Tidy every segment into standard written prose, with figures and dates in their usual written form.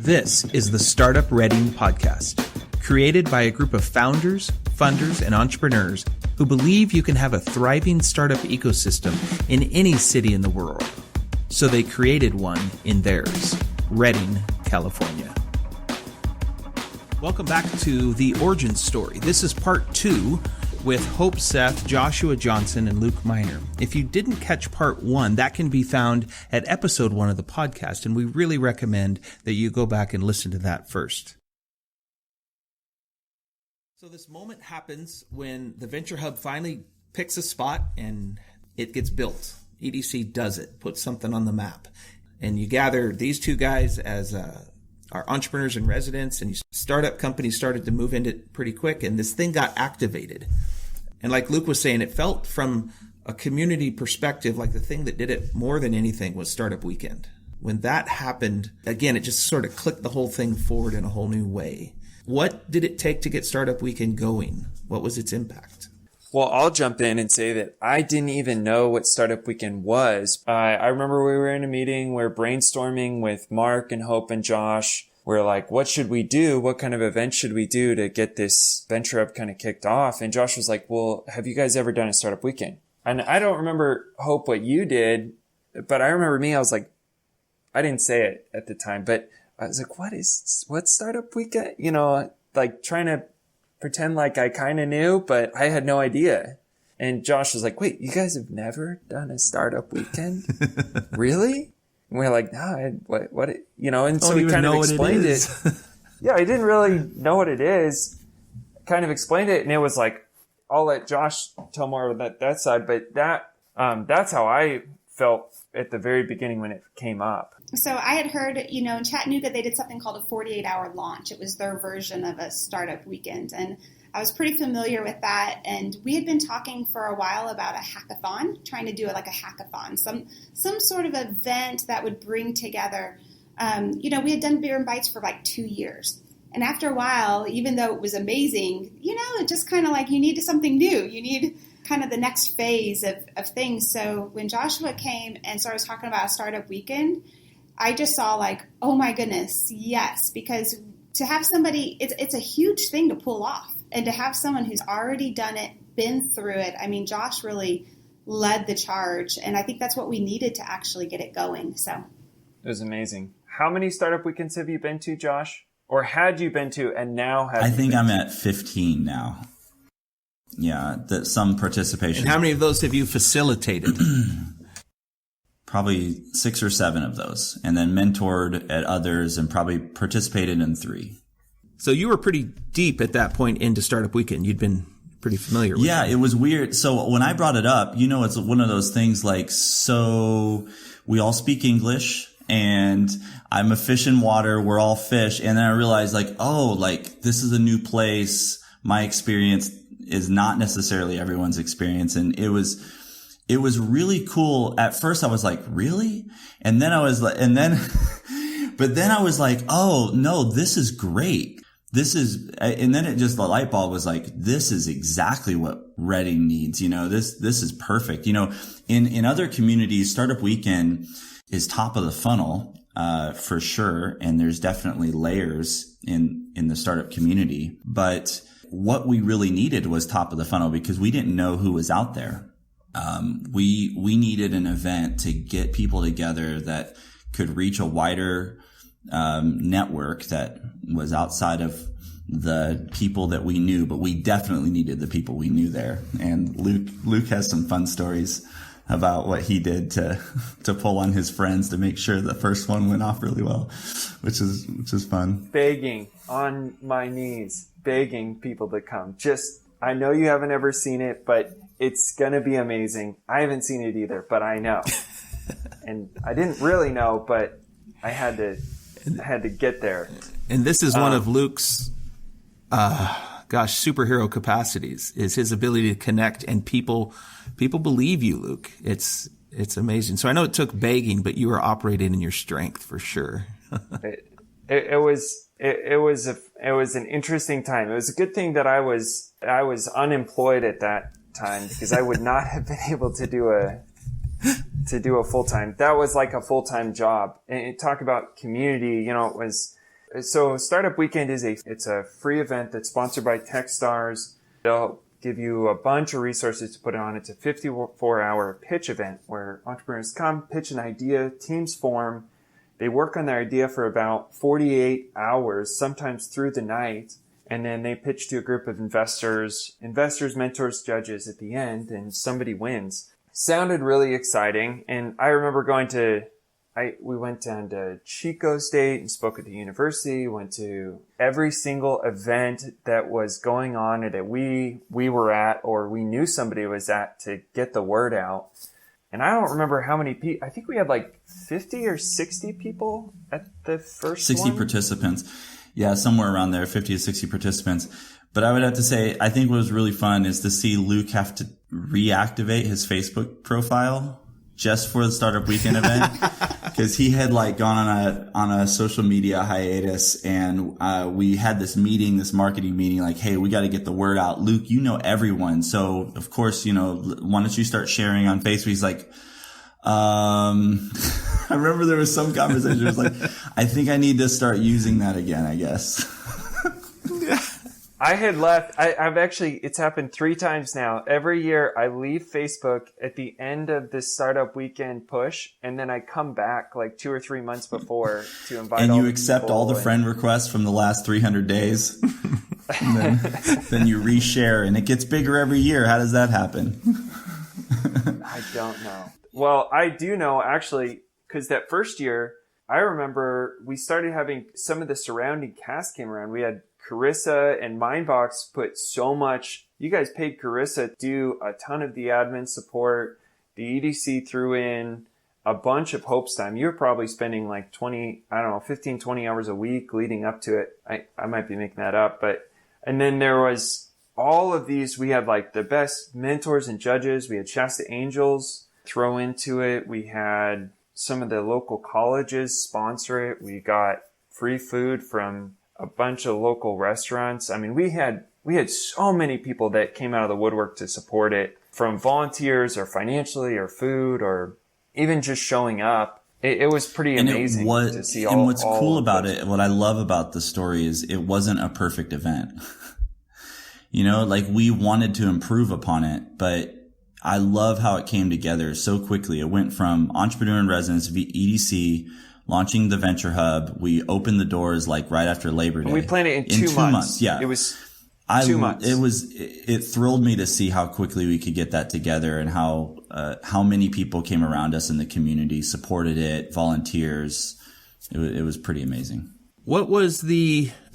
This is the Startup Reading Podcast, created by a group of founders, funders, and entrepreneurs who believe you can have a thriving startup ecosystem in any city in the world. So they created one in theirs, Redding, California. Welcome back to The Origin Story. This is part 2 with Hope Seth, Joshua Johnson, and Luke Miner. If you didn't catch part 1, that can be found at episode 1 of the podcast, and we really recommend that you go back and listen to that first. So this moment happens when the Venture Hub finally picks a spot and it gets built. EDC does it, puts something on the map. And you gather these two guys as our entrepreneurs in residence, and startup companies started to move into it pretty quick, and this thing got activated. And like Luke was saying, it felt from a community perspective like the thing that did it more than anything was Startup Weekend. When that happened, again, it just sort of clicked the whole thing forward in a whole new way. What did it take to get Startup Weekend going? What was its impact? Well, I'll jump in and say that I didn't even know what Startup Weekend was. I remember we were in a meeting, we were brainstorming with Mark and Hope and Josh. We're like, what should we do? What kind of event should we do to get this Venture Hub kind of kicked off? And Josh was like, well, have you guys ever done a Startup Weekend? And I don't remember, Hope, what you did, but I remember me, I was like, I didn't say it at the time, but I was like, what's Startup Weekend? You know, like trying to pretend like I kind of knew, but I had no idea. And Josh was like, wait, you guys have never done a Startup Weekend? Really? And we're like, no, what, you know, and so he kind of explained it. Yeah, I didn't really know what it is. Kind of explained it, and it was like, I'll let Josh tell more of that side, but that's how I felt at the very beginning when it came up. So I had heard, in Chattanooga, they did something called a 48-hour launch. It was their version of a Startup Weekend, and I was pretty familiar with that. And we had been talking for a while about a hackathon, trying to do it like a hackathon, some sort of event that would bring together. We had done Beer and Bites for like 2 years. And after a while, even though it was amazing, it just kind of like you needed something new. You need kind of the next phase of things. So when Joshua came and started talking about a Startup Weekend, I just saw like, oh my goodness, yes, because to have somebody, it's a huge thing to pull off, and to have someone who's already done it, been through it. I mean, Josh really led the charge, and I think that's what we needed to actually get it going. So it was amazing. How many Startup Weekends have you been to, Josh? Or had you been to, and now have I think I'm at 15 now. Yeah, some participation. And how many of those have you facilitated? Probably 6 or 7 of those, and then mentored at others and probably participated in 3. So you were pretty deep at that point into Startup Weekend. You'd been pretty familiar with it. Yeah, it was weird. So when I brought it up, it's one of those things like, so we all speak English and I'm a fish in water. We're all fish. And then I realized this is a new place. My experience is not necessarily everyone's experience. And it was really cool. At first I was like, really? And then I was like, but then I was like, oh no, this is great. And then the light bulb was like, this is exactly what Reading needs. This is perfect. In other communities, Startup Weekend is top of the funnel, for sure. And there's definitely layers in the startup community. But what we really needed was top of the funnel because we didn't know who was out there. We needed an event to get people together that could reach a wider network that was outside of the people that we knew, but we definitely needed the people we knew there. And Luke has some fun stories about what he did to pull on his friends to make sure the first one went off really well, which is fun. Begging on my knees, begging people to come. I know you haven't ever seen it, but it's going to be amazing. I haven't seen it either, but I know. And I didn't really know, but I had to get there. And this is one of Luke's, superhero capacities, is his ability to connect, and people believe you, Luke. It's amazing. So I know it took begging, but you were operating in your strength for sure. It was an interesting time. It was a good thing that I was unemployed at that time, because I would not have been able to do a full-time. That was like a full-time job. And talk about community, it was So Startup Weekend it's a free event that's sponsored by Techstars. They'll give you a bunch of resources to put on. It's a 54-hour pitch event where entrepreneurs come, pitch an idea, teams form. They work on their idea for about 48 hours, sometimes through the night. And then they pitch to a group of investors, mentors, judges at the end, and somebody wins. Sounded really exciting. And I remember we went down to Chico State and spoke at the university, went to every single event that was going on or that we were at or we knew somebody was at to get the word out. And I don't remember how many people, I think we had like 50 or 60 people at the first 60 one. participants. Yeah, somewhere around there, 50 to 60 participants. But I would have to say, I think what was really fun is to see Luke have to reactivate his Facebook profile just for the Startup Weekend event. Because he had like gone on a social media hiatus, and we had this marketing meeting, like, hey, we got to get the word out. Luke, you know everyone, so of course, why don't you start sharing on Facebook? He's like, I remember there was some conversation. It was like, I think I need to start using that again, I guess. I had left. It's happened 3 times now. Every year I leave Facebook at the end of the Startup Weekend push, and then I come back like 2 or 3 months before to invite and all you the accept people all the friend requests from the last 300 days. And then you reshare, and it gets bigger every year. How does that happen? I don't know. Well, I do know actually, because that first year, I remember we started having some of the surrounding cast came around. We had Carissa and Mindbox put so much. You guys paid Carissa to do a ton of the admin support. The EDC threw in a bunch of Hope's time. You were probably spending like 15, 20 hours a week leading up to it. I might be making that up, and then there was all of these. We had like the best mentors and judges. We had Shasta Angels throw into it. We had some of the local colleges sponsor it. We got free food from a bunch of local restaurants. I mean, we had so many people that came out of the woodwork to support it, from volunteers or financially or food or even just showing up. It was pretty amazing to see all. And what's cool about it, what I love about the story is it wasn't a perfect event. Like we wanted to improve upon it, but I love how it came together so quickly. It went from Entrepreneur in Residence, EDC, launching the Venture Hub. We opened the doors like right after Labor Day. And we planned it in 2 months. Yeah. It was 2 months. It thrilled me to see how quickly we could get that together and how many people came around us in the community, supported it, volunteers. It was pretty amazing. What was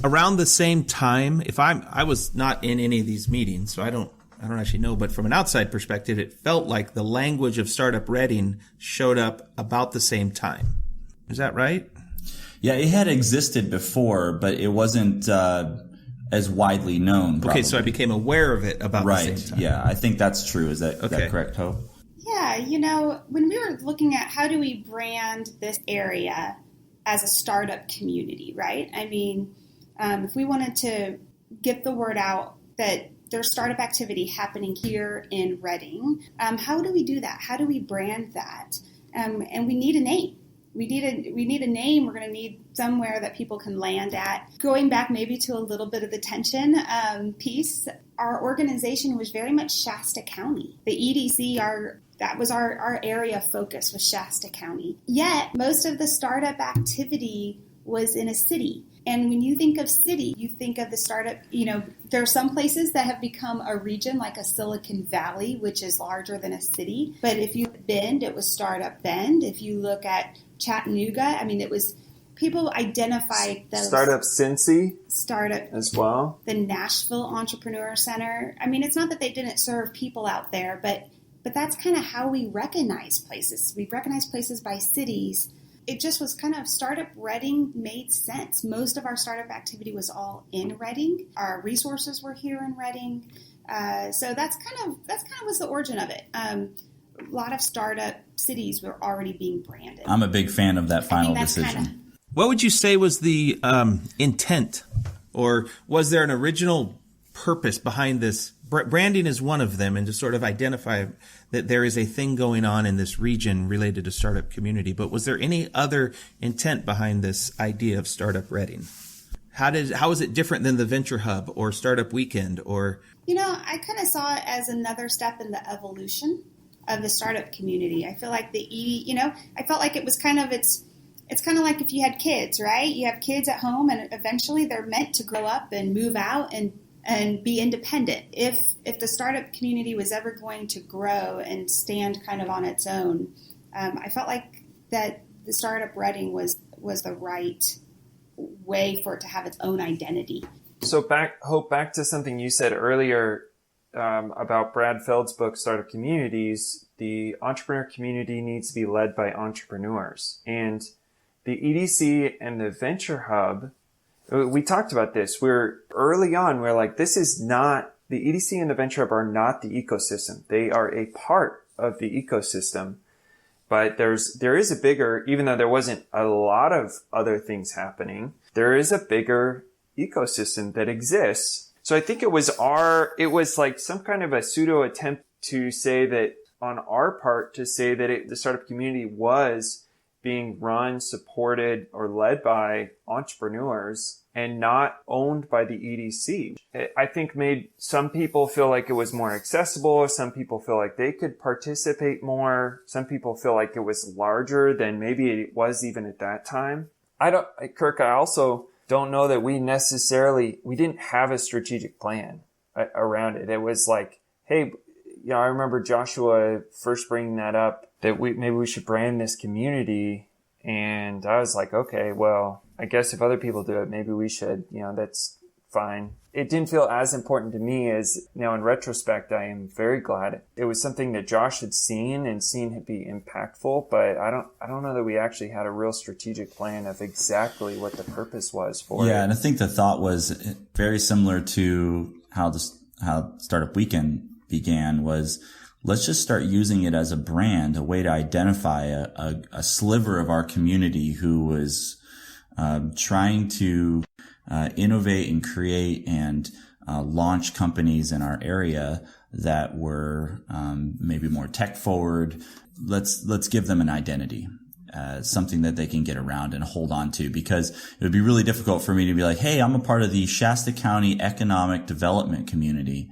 around the same time? I was not in any of these meetings, so I don't actually know, but from an outside perspective, it felt like the language of Startup Reading showed up about the same time. Is that right? Yeah, it had existed before, but it wasn't as widely known. Probably. Okay, so I became aware of it about the same time. Yeah, I think that's true. Is that correct, Hope? Yeah, when we were looking at how do we brand this area as a startup community, right? I mean, if we wanted to get the word out that there's startup activity happening here in Reading, how do we do that? How do we brand that? And we need a name. We need a name. We're going to need somewhere that people can land at. Going back maybe to a little bit of the tension piece, our organization was very much Shasta County. The EDC, that was our area of focus, was Shasta County. Yet most of the startup activity was in a city. And when you think of city, you think of the startup, there are some places that have become a region like a Silicon Valley, which is larger than a city. But if you Bend, it was Startup Bend. If you look at Chattanooga, I mean, it was people identified those. Startup Cincy. Startup as well. The Nashville Entrepreneur Center. I mean, it's not that they didn't serve people out there, but that's kind of how we recognize places. We recognize places by cities. It just was kind of Startup Reading made sense. Most of our startup activity was all in Reading. Our resources were here in Reading. So that's kind of was the origin of it. A lot of startup cities were already being branded. I'm a big fan of that final decision. What would you say was the intent, or was there an original purpose behind this? Branding is one of them, and to sort of identify that there is a thing going on in this region related to startup community. But was there any other intent behind this idea of Startup Reading? How is it different than the Venture Hub or Startup Weekend or? I kind of saw it as another step in the evolution of the startup community. I feel like I felt like it was kind of, it's kind of like if you had kids, right? You have kids at home and eventually they're meant to grow up and move out and be independent. If the startup community was ever going to grow and stand kind of on its own, I felt like that the Startup Reading was the right way for it to have its own identity. So back to something you said earlier about Brad Feld's book, Startup Communities. The entrepreneur community needs to be led by entrepreneurs. And the EDC and the Venture Hub, we talked about this. We're like, this is not, the EDC and the Venture Hub are not the ecosystem. They are a part of the ecosystem. But there is a bigger, even though there wasn't a lot of other things happening, there is a bigger ecosystem that exists. So I think it was like some kind of a pseudo attempt to say that on our part, to say that the startup community was being run, supported, or led by entrepreneurs and not owned by the EDC. I think made some people feel like it was more accessible. Some people feel like they could participate more. Some people feel like it was larger than maybe it was even at that time. Kirk, I also don't know that we didn't have a strategic plan around it. It was like, hey, I remember Joshua first bringing that up, that maybe we should brand this community. And I was like, okay, well, I guess if other people do it, maybe we should, that's fine. It didn't feel as important to me as now in retrospect, I am very glad it was something that Josh had seen it be impactful, but I don't know that we actually had a real strategic plan of exactly what the purpose was for it. Yeah. And I think the thought was very similar to how Startup Weekend began was, let's just start using it as a brand, a way to identify a sliver of our community who was trying to innovate and create and launch companies in our area that were maybe more tech forward. Let's give them an identity, something that they can get around and hold on to, because it would be really difficult for me to be like, hey, I'm a part of the Shasta County Economic Development Community.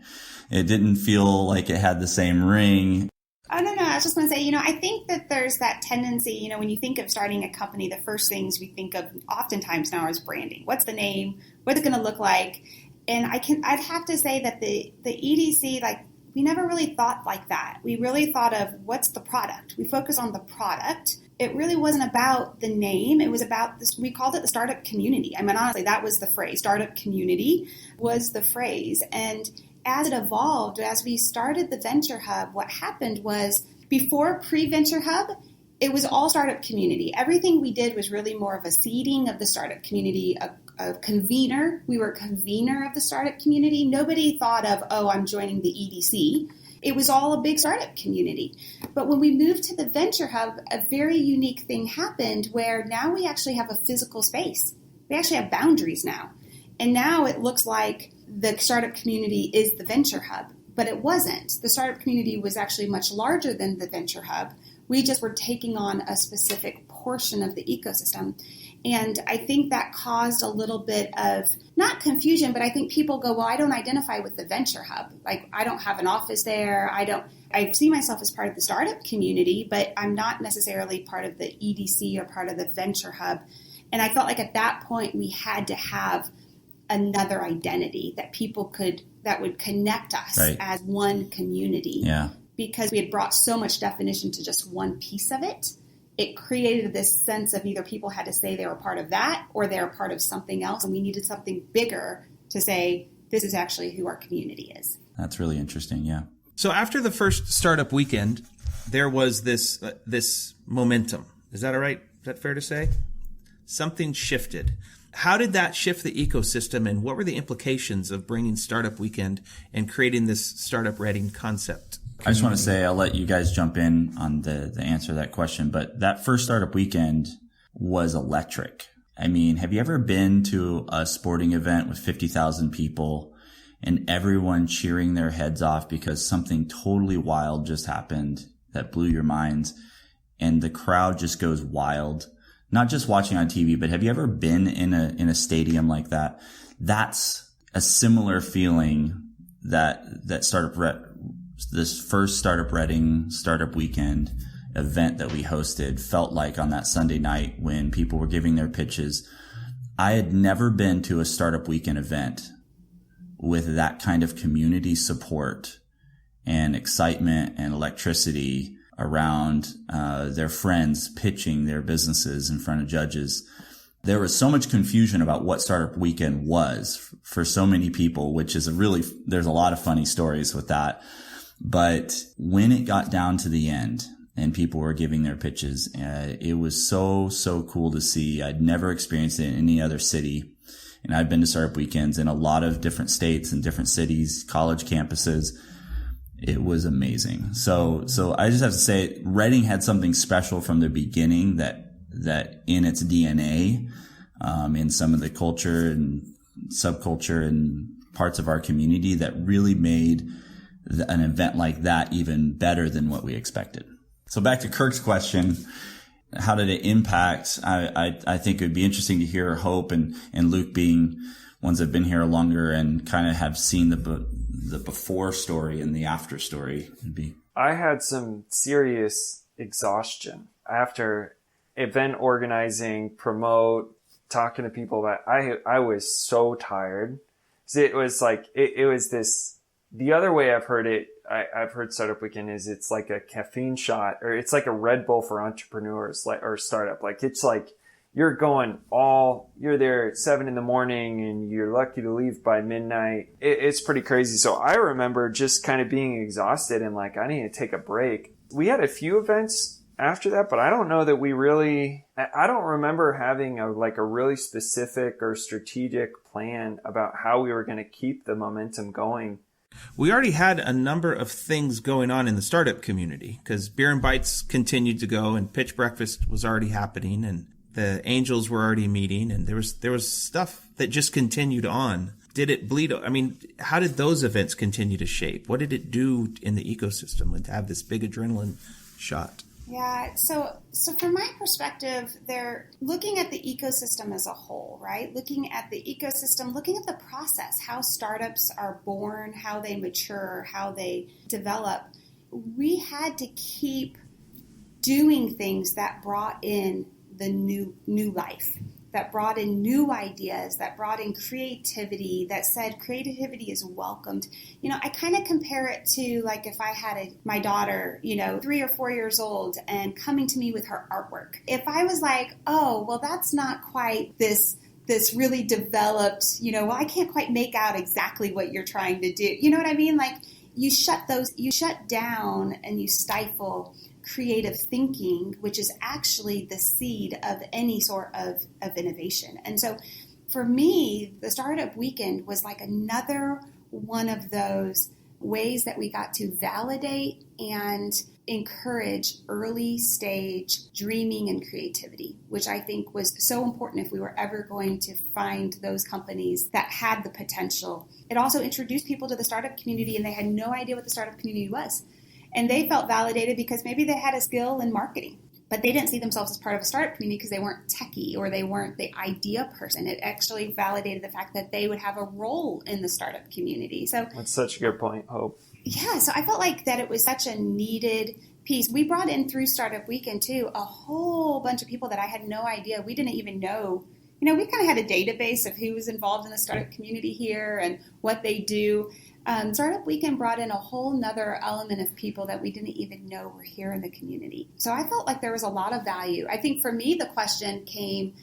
It didn't feel like it had the same ring. Oh, no. I was just going to say, I think that there's that tendency, when you think of starting a company, the first things we think of oftentimes now is branding. What's the name? What's it going to look like? And I'd have to say that the EDC, we never really thought like that. We really thought of what's the product. We focus on the product. It really wasn't about the name. It was about this. We called it the startup community. I mean, honestly, that was the phrase. Startup community was the phrase. And as it evolved, as we started the Venture Hub, what happened was before pre-Venture Hub, it was all startup community. Everything we did was really more of a seeding of the startup community, a convener. We were a convener of the startup community. Nobody thought of, I'm joining the EDC. It was all a big startup community. But when we moved to the Venture Hub, a very unique thing happened where now we actually have a physical space. We actually have boundaries now. And now it looks like the startup community is the Venture Hub, but it wasn't. The startup community was actually much larger than the Venture Hub. We just were taking on a specific portion of the ecosystem. And I think that caused a little bit of, not confusion, but I think people go, well, I don't identify with the Venture Hub. Like, I don't have an office there. I see myself as part of the startup community, but I'm not necessarily part of the EDC or part of the Venture Hub. And I felt like at that point we had to have another identity that would connect us as one community. Yeah. Because we had brought so much definition to just one piece of it, it created this sense of either people had to say they were part of that or they were part of something else, and we needed something bigger to say this is actually who our community is. That's really interesting, yeah. So after the first Startup Weekend, there was this momentum. Is that all right? Is that fair to say? Something shifted. How did that shift the ecosystem, and what were the implications of bringing Startup Weekend and creating this Startup Reading concept? I just want to say, I'll let you guys jump in on the answer to that question, but that first Startup Weekend was electric. I mean, have you ever been to a sporting event with 50,000 people and everyone cheering their heads off because something totally wild just happened that blew your minds, and the crowd just goes wild? not just watching on TV, but have you ever been in a stadium like that? That's a similar feeling that this first Startup Reading Startup Weekend event that we hosted felt like on that Sunday night when people were giving their pitches. I had never been to a Startup Weekend event with that kind of community support and excitement and electricity around their friends pitching their businesses in front of judges. There was so much confusion about what Startup Weekend was for so many people, which is there's a lot of funny stories with that. But when it got down to the end and people were giving their pitches, it was so cool to see. I'd never experienced it in any other city. And I've been to Startup Weekends in a lot of different states and different cities, college campuses. It was amazing. So I just have to say, Reading had something special from the beginning that in its DNA, in some of the culture and subculture and parts of our community that really made an event like that even better than what we expected. So back to Kirk's question, how did it impact? I think it would be interesting to hear Hope and Luke being ones that have been here longer and kind of have seen the before story and the after story. I had some serious exhaustion after event organizing, promote, talking to people about. I was so tired. It was like it was this. The other way I've heard it, I've heard Startup Weekend is it's like a caffeine shot, or it's like a Red Bull for entrepreneurs, like, or startup. Like, it's like you're there at 7 a.m. and you're lucky to leave by midnight. It's pretty crazy. So I remember just kind of being exhausted and like, I need to take a break. We had a few events after that, but I don't know that I don't remember having a really specific or strategic plan about how we were going to keep the momentum going. We already had a number of things going on in the startup community because Beer and Bites continued to go and Pitch Breakfast was already happening and the angels were already meeting and there was stuff that just continued on. Did it bleed? I mean, how did those events continue to shape? What did it do in the ecosystem and to have this big adrenaline shot? Yeah, so from my perspective, they're looking at the ecosystem as a whole, right? Looking at the ecosystem, looking at the process, how startups are born, how they mature, how they develop. We had to keep doing things that brought in the new life, that brought in new ideas, that brought in creativity, that said creativity is welcomed. I kind of compare it to like if I had my daughter, 3 or 4 years old and coming to me with her artwork. If I was like, oh, well, that's not quite this really developed, I can't quite make out exactly what you're trying to do. You know what I mean? Like you shut down and you stifle creative thinking, which is actually the seed of any sort of innovation. And so for me, the Startup Weekend was like another one of those ways that we got to validate and encourage early stage dreaming and creativity, which I think was so important if we were ever going to find those companies that had the potential. It also introduced people to the startup community and they had no idea what the startup community was. And they felt validated because maybe they had a skill in marketing, but they didn't see themselves as part of a startup community because they weren't techie or they weren't the idea person. It actually validated the fact that they would have a role in the startup community. So that's such a good point, Hope. Yeah, so I felt like that it was such a needed piece. We brought in through Startup Weekend too a whole bunch of people that I had no idea. We didn't even know. We kind of had a database of who was involved in the startup community here and what they do. Startup Weekend brought in a whole nother element of people that we didn't even know were here in the community. So I felt like there was a lot of value. I think for me, the question came,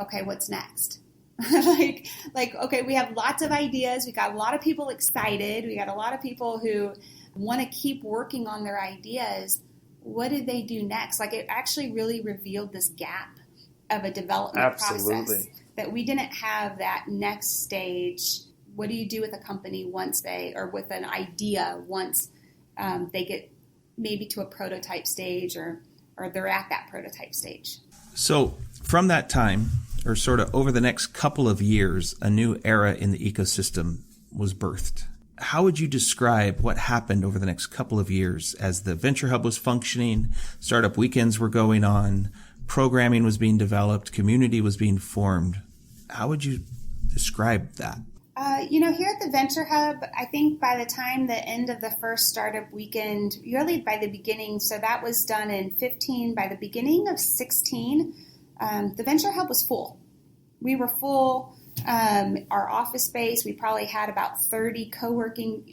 okay, what's next? Okay, we have lots of ideas. We got a lot of people excited. We got a lot of people who want to keep working on their ideas. What did they do next? Like it actually really revealed this gap of a development process that we didn't have that next stage. What do you do with a company or with an idea once they get maybe to a prototype stage or they're at that prototype stage? So from that time, or sort of over the next couple of years, a new era in the ecosystem was birthed. How would you describe what happened over the next couple of years as the Venture Hub was functioning, Startup Weekends were going on? programming was being developed, community was being formed. How would you describe that? Here at the Venture Hub, I think by the time the end of the first startup weekend, really by the beginning, so that was done in 15, by the beginning of 16, the Venture Hub was full. We were full. Our office space, we probably had about 30 co-working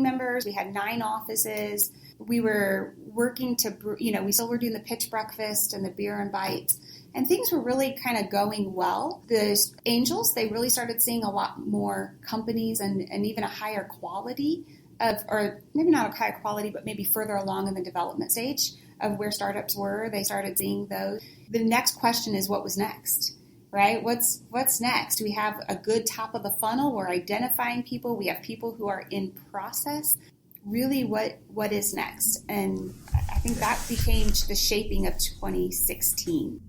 members. We had 9 offices. We were working to, we still were doing the pitch breakfast and the beer and bites. And things were really kind of going well. The angels, they really started seeing a lot more companies and even a higher quality or maybe not a higher quality, but maybe further along in the development stage of where startups were. They started seeing those. The next question is, what was next? Right? What's next? We have a good top of the funnel. We're identifying people. We have people who are in process. Really, what is next? And I think that became the shaping of 2016.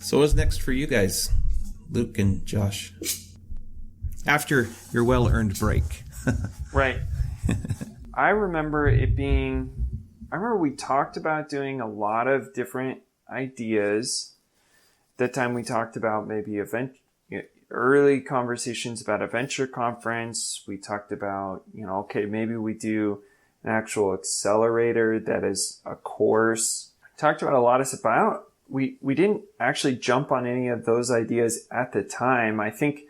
So what's next for you guys, Luke and Josh? After your well-earned break. Right. I remember we talked about doing a lot of different ideas. At that time we talked about maybe early conversations about a venture conference. We talked about, okay, maybe we do an actual accelerator that is a course. We talked about a lot of stuff. We didn't actually jump on any of those ideas at the time. I think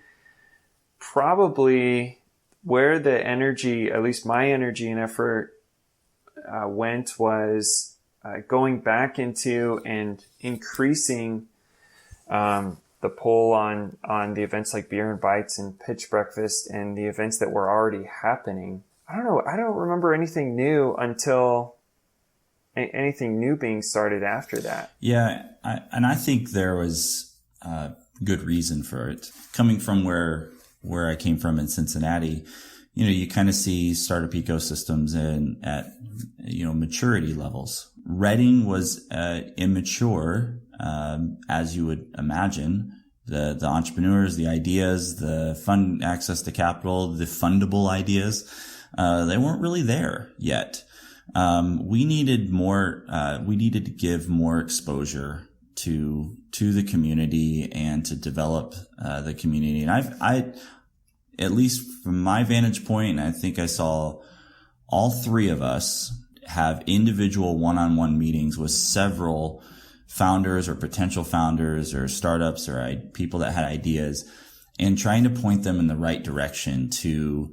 probably where the energy, at least my energy and effort went was going back into and increasing the pull on the events like Beer and Bites and Pitch Breakfast and the events that were already happening. I don't know. I don't remember anything new being started after that. Yeah, I think there was good reason for it. Coming from where I came from in Cincinnati, you kind of see startup ecosystems at maturity levels. Reading was immature, as you would imagine. The entrepreneurs, the ideas, the fund access to capital, the fundable ideas, they weren't really there yet. We needed to give more exposure to the community and to develop the community. And I at least from my vantage point, I think I saw all 3 of us have individual one-on-one meetings with several founders or potential founders or startups or people that had ideas, and trying to point them in the right direction to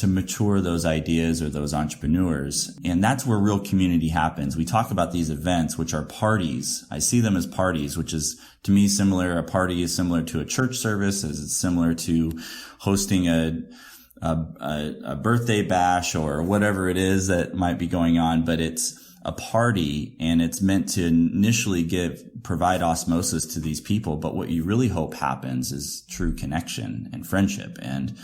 mature those ideas or those entrepreneurs. And that's where real community happens. We talk about these events, which are parties. I see them as parties, which is to me similar. A party is similar to a church service, as it's similar to hosting a birthday bash or whatever it is that might be going on. But it's a party, and it's meant to initially provide osmosis to these people. But what you really hope happens is true connection and friendship, and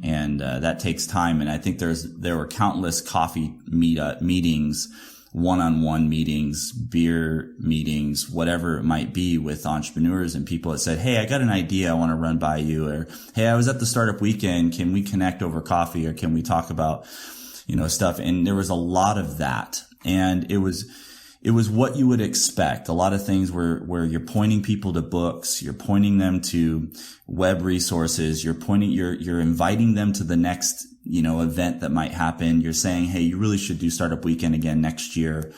that takes time. And I think there were countless coffee meetings, one-on-one meetings, beer meetings, whatever it might be, with entrepreneurs and people that said, "Hey, I got an idea I want to run by you," or "Hey, I was at the startup weekend. Can we connect over coffee, or can we talk about, stuff?" And there was a lot of that. And it was what you would expect. A lot of things where you're pointing people to books, you're pointing them to web resources, you're inviting them to the next, event that might happen. You're saying, "Hey, you really should do Startup Weekend again next year."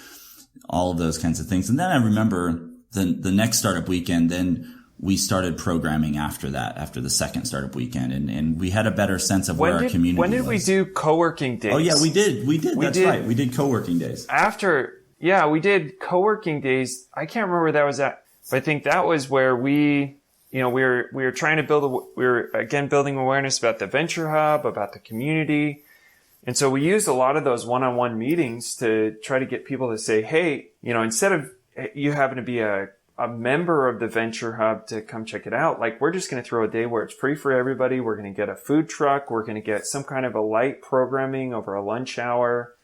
All of those kinds of things. And then I remember the next Startup Weekend, then we started programming after the second Startup Weekend, and we had a better sense of where our community was. When did we do co-working days? Oh yeah, we did. That's right. We did co-working days. We did co-working days. I can't remember where that was at, but I think that was where we were trying to we were again building awareness about the Venture Hub, about the community. And so we used a lot of those one-on-one meetings to try to get people to say, "Hey, instead of you having to be a member of the Venture Hub to come check it out, like, we're just going to throw a day where it's free for everybody. We're going to get a food truck. We're going to get some kind of a light programming over a lunch hour."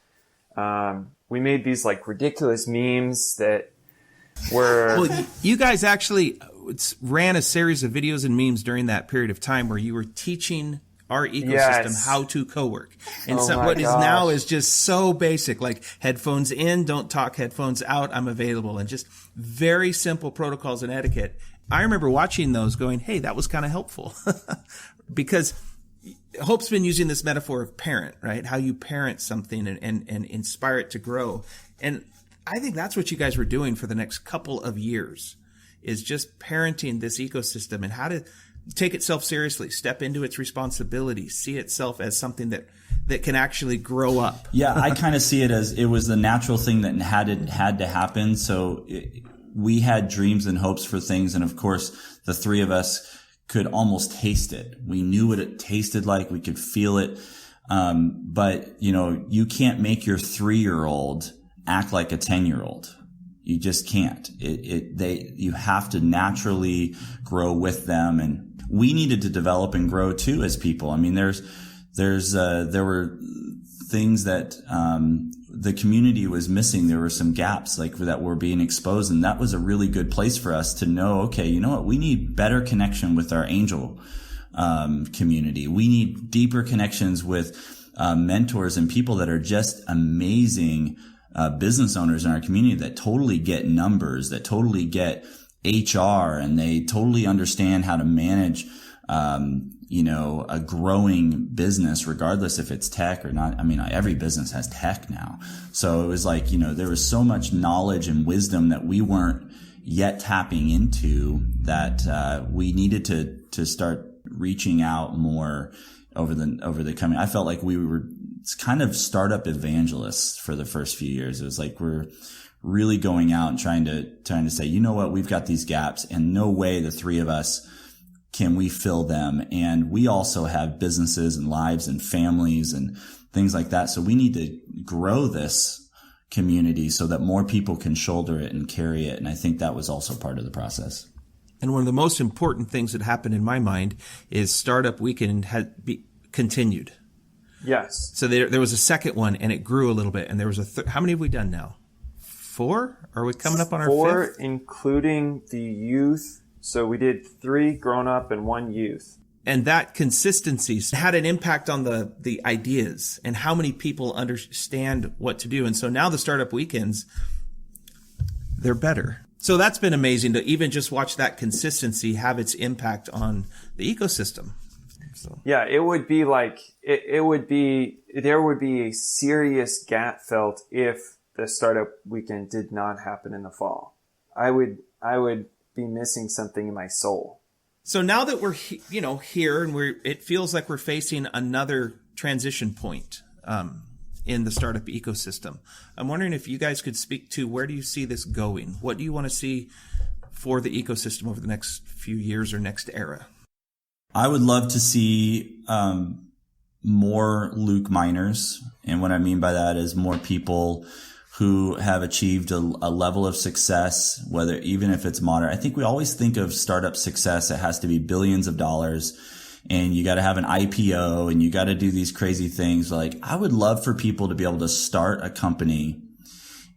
We made these like ridiculous memes that were... Well, you guys actually ran a series of videos and memes during that period of time where you were teaching our ecosystem, Yes. how to co-work. And Oh so my what is now gosh. is just so basic, like headphones in, don't talk, headphones out, I'm available, and just very simple protocols and etiquette. I remember watching those going, hey, that was kind of helpful. Because Hope's been using this metaphor of parent, right? How you parent something and inspire it to grow. And I think that's what you guys were doing for the next couple of years, is just parenting this ecosystem and how to take itself seriously, step into its responsibility, see itself as something that can actually grow up. Yeah, I kind of see it as it was the natural thing that had to happen. So we had dreams and hopes for things. And of course, the three of us could almost taste it. We knew what it tasted like. We could feel it. But you can't make your 3-year-old act like a 10-year-old. You just can't. You have to naturally grow with them. And we needed to develop and grow too as people. I mean, there were things that, the community was missing. There were some gaps that were being exposed. And that was a really good place for us to know, okay, you know what? We need better connection with our angel, community. We need deeper connections with, mentors and people that are just amazing, business owners in our community that totally get numbers, that totally get HR, and they totally understand how to manage, a growing business, regardless if it's tech or not. I mean, every business has tech now. So it was there was so much knowledge and wisdom that we weren't yet tapping into that, we needed to start reaching out more over the coming. I felt like we were kind of startup evangelists for the first few years. It was like we're really going out and trying to say, you know what, we've got these gaps, and no way the three of us can we fill them. And we also have businesses and lives and families and things like that. So we need to grow this community so that more people can shoulder it and carry it. And I think that was also part of the process. And one of the most important things that happened in my mind is Startup Weekend had continued. Yes. So there was a second one, and it grew a little bit. And there was how many have we done now? 4? Are we coming up on our 4, 5th? including the youth. So we did 3 grown up and 1 youth. And that consistency had an impact on the ideas and how many people understand what to do. And so now the Startup Weekends, they're better. So that's been amazing to even just watch that consistency have its impact on the ecosystem. So. Yeah, it would be there would be a serious gap felt if the Startup Weekend did not happen in the fall. I would be missing something in my soul. So now that we're here, and it feels like we're facing another transition point in the startup ecosystem. I'm wondering if you guys could speak to, where do you see this going? What do you want to see for the ecosystem over the next few years or next era? I would love to see more Luke miners, and what I mean by that is more people who have achieved a level of success, whether even if it's moderate. I think we always think of startup success, it has to be billions of dollars, and you got to have an IPO, and you got to do these crazy things. Like, I would love for people to be able to start a company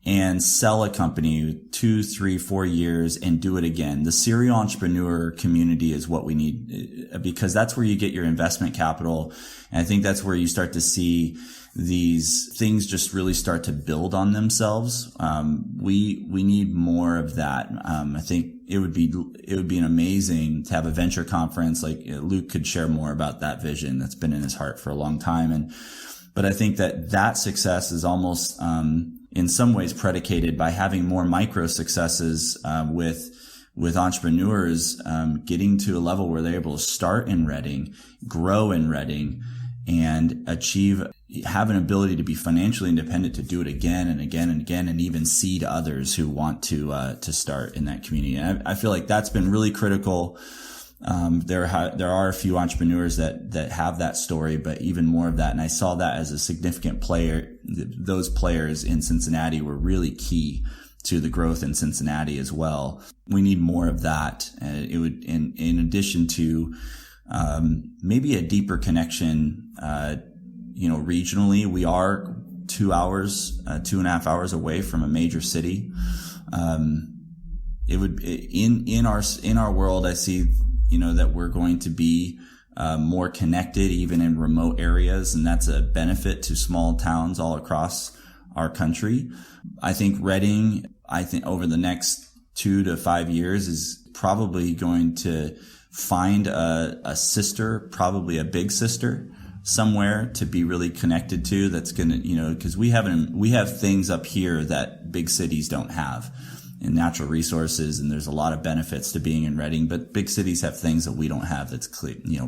and sell a company 2, 3, 4 years and do it again. The serial entrepreneur community is what we need, because that's where you get your investment capital. And I think that's where you start to see these things just really start to build on themselves. We need more of that. I think it would be an amazing to have a venture conference. Like, Luke could share more about that vision that's been in his heart for a long time. But I think that success is almost, in some ways predicated by having more micro successes, with entrepreneurs, getting to a level where they're able to start in Redding, grow in Redding, and have an ability to be financially independent, to do it again and again and again, and even seed others who want to start in that community. And I feel like that's been really critical. There are a few entrepreneurs that have that story, but even more of that. And I saw that as a significant player. Those players in Cincinnati were really key to the growth in Cincinnati as well. We need more of that. It would, in addition to, maybe a deeper connection, regionally. We are 2.5 hours away from a major city. It would, in our world, I see, that we're going to be, more connected even in remote areas. And that's a benefit to small towns all across our country. I think Reading, over the next 2 to 5 years is probably going to find a sister, probably a big sister somewhere to be really connected to. That's going to, because we have things up here that big cities don't have, and natural resources, and there's a lot of benefits to being in Reading, but big cities have things that we don't have that's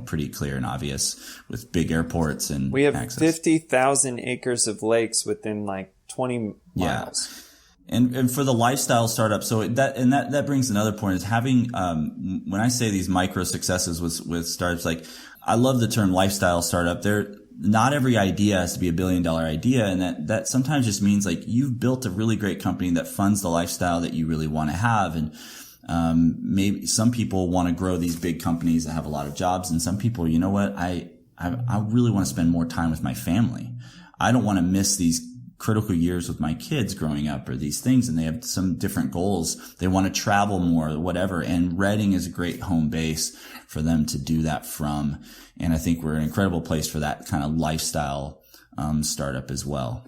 pretty clear and obvious, with big airports and we have access. 50,000 acres of lakes within like 20 miles. Yeah. And for the lifestyle startup, so that brings another point, is having, when I say these micro successes with startups, like, I love the term lifestyle startup. Not every idea has to be $1 billion idea. And that sometimes just means like you've built a really great company that funds the lifestyle that you really want to have. And, maybe some people want to grow these big companies that have a lot of jobs. And some people, you know what? I really want to spend more time with my family. I don't want to miss these critical years with my kids growing up or these things, and they have some different goals. They want to travel more, whatever. And Reading is a great home base for them to do that from. And I think we're an incredible place for that kind of lifestyle startup as well.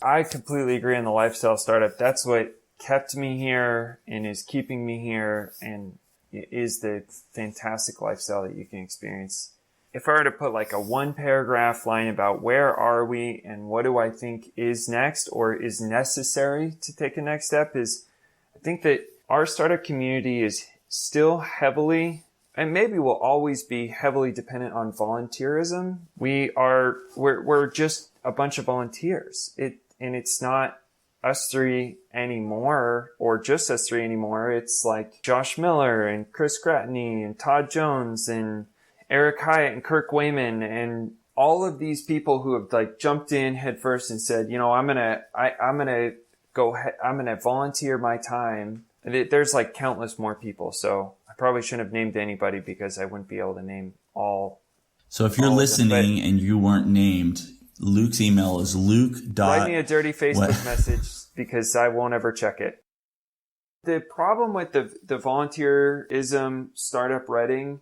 I completely agree on the lifestyle startup. That's what kept me here and is keeping me here, and is the fantastic lifestyle that you can experience. If I were to put like a 1-paragraph line about where are we and what do I think is next or is necessary to take a next step, is I think that our startup community is still heavily, and maybe will always be heavily, dependent on volunteerism. We're just a bunch of volunteers. And it's not us three anymore, or just us three anymore. It's like Josh Miller and Chris Gratney and Todd Jones and Eric Hyatt and Kirk Wayman, and all of these people who have like jumped in headfirst and said, I'm gonna volunteer my time. There's like countless more people, so I probably shouldn't have named anybody because I wouldn't be able to name all. So if you're listening and you weren't named, Luke's email is luke. Write me a dirty Facebook message because I won't ever check it. The problem with the volunteerism startup Reading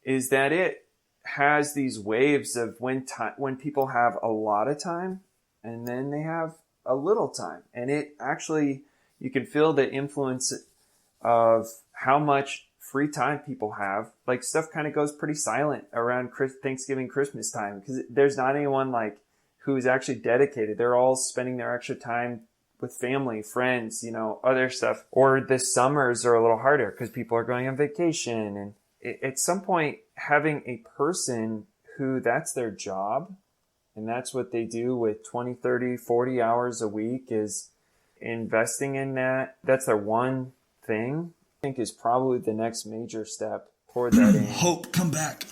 is that it has these waves of when people have a lot of time and then they have a little time. And it actually, you can feel the influence of how much free time people have. Like, stuff kind of goes pretty silent around Thanksgiving, Christmas time, because there's not anyone like who's actually dedicated. They're all spending their extra time with family, friends, other stuff. Or the summers are a little harder because people are going on vacation, and at some point, having a person who that's their job and that's what they do with 20, 30, 40 hours a week is investing in that. That's their one thing, I think, is probably the next major step toward that aim. Hope, come back.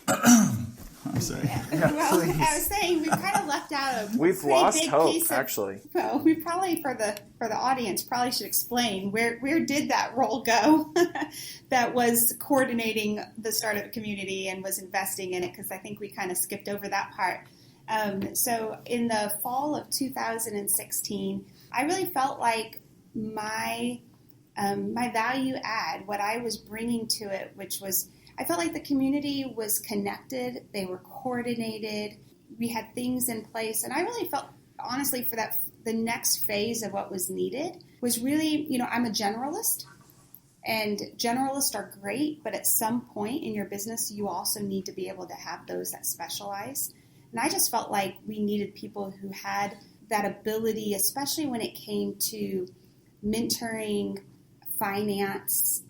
I'm sorry. Yeah, well, I was saying we've kind of left out We've lost hope, actually. Well, we probably, for the audience, probably should explain where did that role go that was coordinating the startup community and was investing in it, because I think we kind of skipped over that part. So in the fall of 2016, I really felt like my value add, what I was bringing to it, which was, I felt like the community was connected, they were coordinated, we had things in place, and I really felt, honestly, for the next phase of what was needed was really, I'm a generalist, and generalists are great, but at some point in your business, you also need to be able to have those that specialize. And I just felt like we needed people who had that ability, especially when it came to mentoring, finance,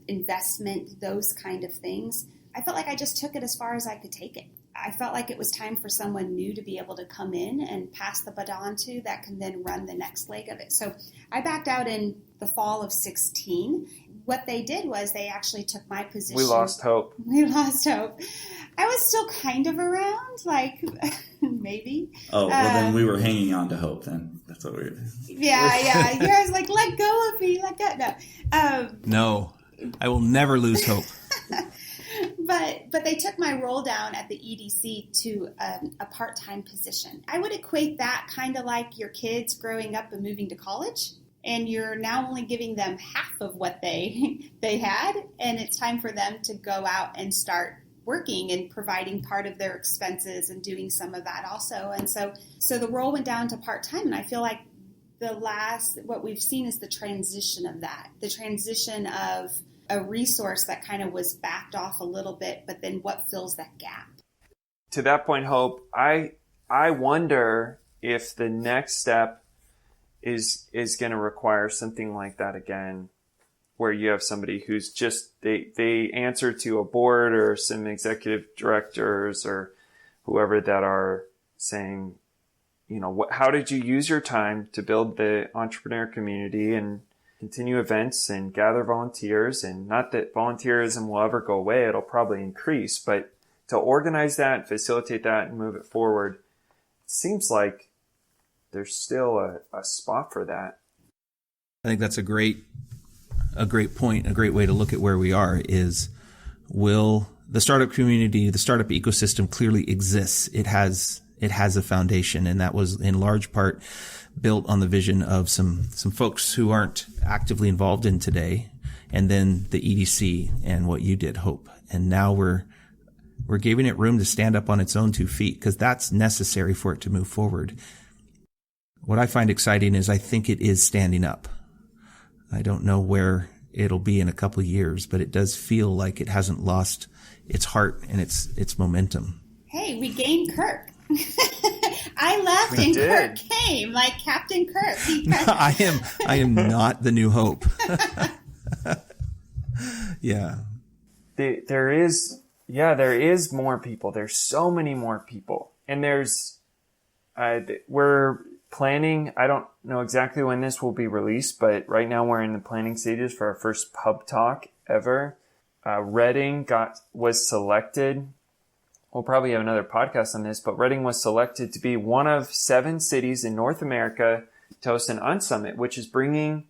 investment, those kind of things. I felt like I just took it as far as I could take it. I felt like it was time for someone new to be able to come in and pass the baton to that can then run the next leg of it. So I backed out in the fall of 16. What they did was they actually took my position. We lost hope. I was still kind of around, like maybe. Oh, well, then we were hanging on to hope then. That's what we were. Yeah. You guys like, let go of me, let go. No, I will never lose hope. But they took my role down at the EDC to a part-time position. I would equate that kind of like your kids growing up and moving to college, and you're now only giving them half of what they had, and it's time for them to go out and start working and providing part of their expenses and doing some of that also. And so the role went down to part-time. And I feel like what we've seen is the transition of that, the transition of a resource that kind of was backed off a little bit, but then what fills that gap? To that point, Hope, I wonder if the next step is going to require something like that again, where you have somebody who's just, they answer to a board or some executive directors or whoever that are saying, how did you use your time to build the entrepreneur community and continue events and gather volunteers? And not that volunteerism will ever go away, it'll probably increase, but to organize that, facilitate that, and move it forward, it seems like there's still a spot for that. I think that's a great point, a great way to look at where we are is, will the startup community, the startup ecosystem clearly exists. It has a foundation, and that was in large part built on the vision of some folks who aren't actively involved in today, and then the EDC and what you did, Hope. And now we're giving it room to stand up on its own 2 feet, because that's necessary for it to move forward. What I find exciting is I think it is standing up. I don't know where it'll be in a couple of years, but it does feel like it hasn't lost its heart and its momentum. Hey, we gained Kirk. I left and Kirk came, like Captain Kirk. I am not the new Hope. Yeah. There is more people. There's so many more people. And we're planning, I don't know exactly when this will be released, but right now we're in the planning stages for our first pub talk ever. Reading was selected. We'll probably have another podcast on this, but Reading was selected to be one of 7 cities in North America to host an Unsummit, which is bringing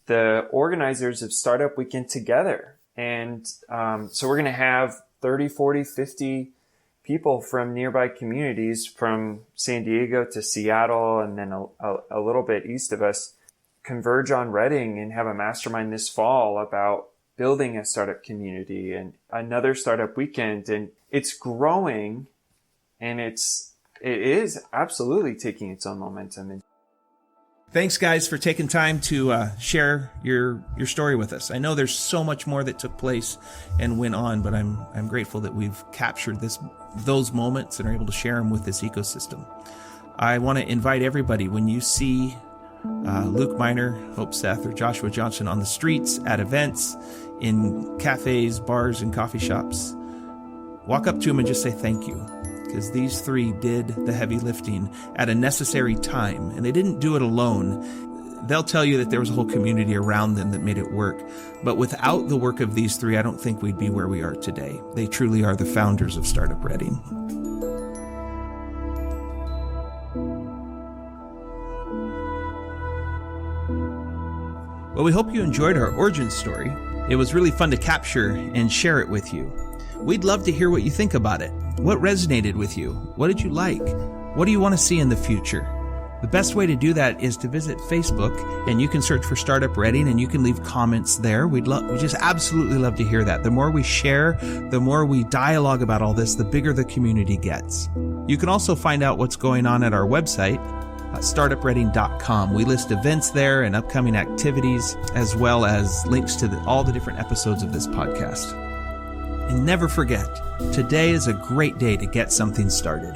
the organizers of Startup Weekend together. And so we're going to have 30, 40, 50 people from nearby communities, from San Diego to Seattle and then a little bit east of us, converge on Reading and have a mastermind this fall about building a startup community and another startup weekend. And it's growing, and it is absolutely taking its own momentum. Thanks, guys, for taking time to share your story with us. I know there's so much more that took place and went on, but I'm grateful that we've captured those moments and are able to share them with this ecosystem. I want to invite everybody, when you see Luke Miner, Hope Seth, or Joshua Johnson on the streets, at events, in cafes, bars, and coffee shops, walk up to them and just say thank you. Because these 3 did the heavy lifting at a necessary time, and they didn't do it alone. They'll tell you that there was a whole community around them that made it work. But without the work of these 3, I don't think we'd be where we are today. They truly are the founders of Startup Reading. Well, we hope you enjoyed our origin story. It was really fun to capture and share it with you. We'd love to hear what you think about it. What resonated with you? What did you like? What do you want to see in the future? The best way to do that is to visit Facebook, and you can search for Startup Reading, and you can leave comments there. We just absolutely love to hear that. The more we share, the more we dialogue about all this, the bigger the community gets. You can also find out what's going on at our website, startupreading.com. We list events there and upcoming activities, as well as links to all the different episodes of this podcast. And never forget, today is a great day to get something started.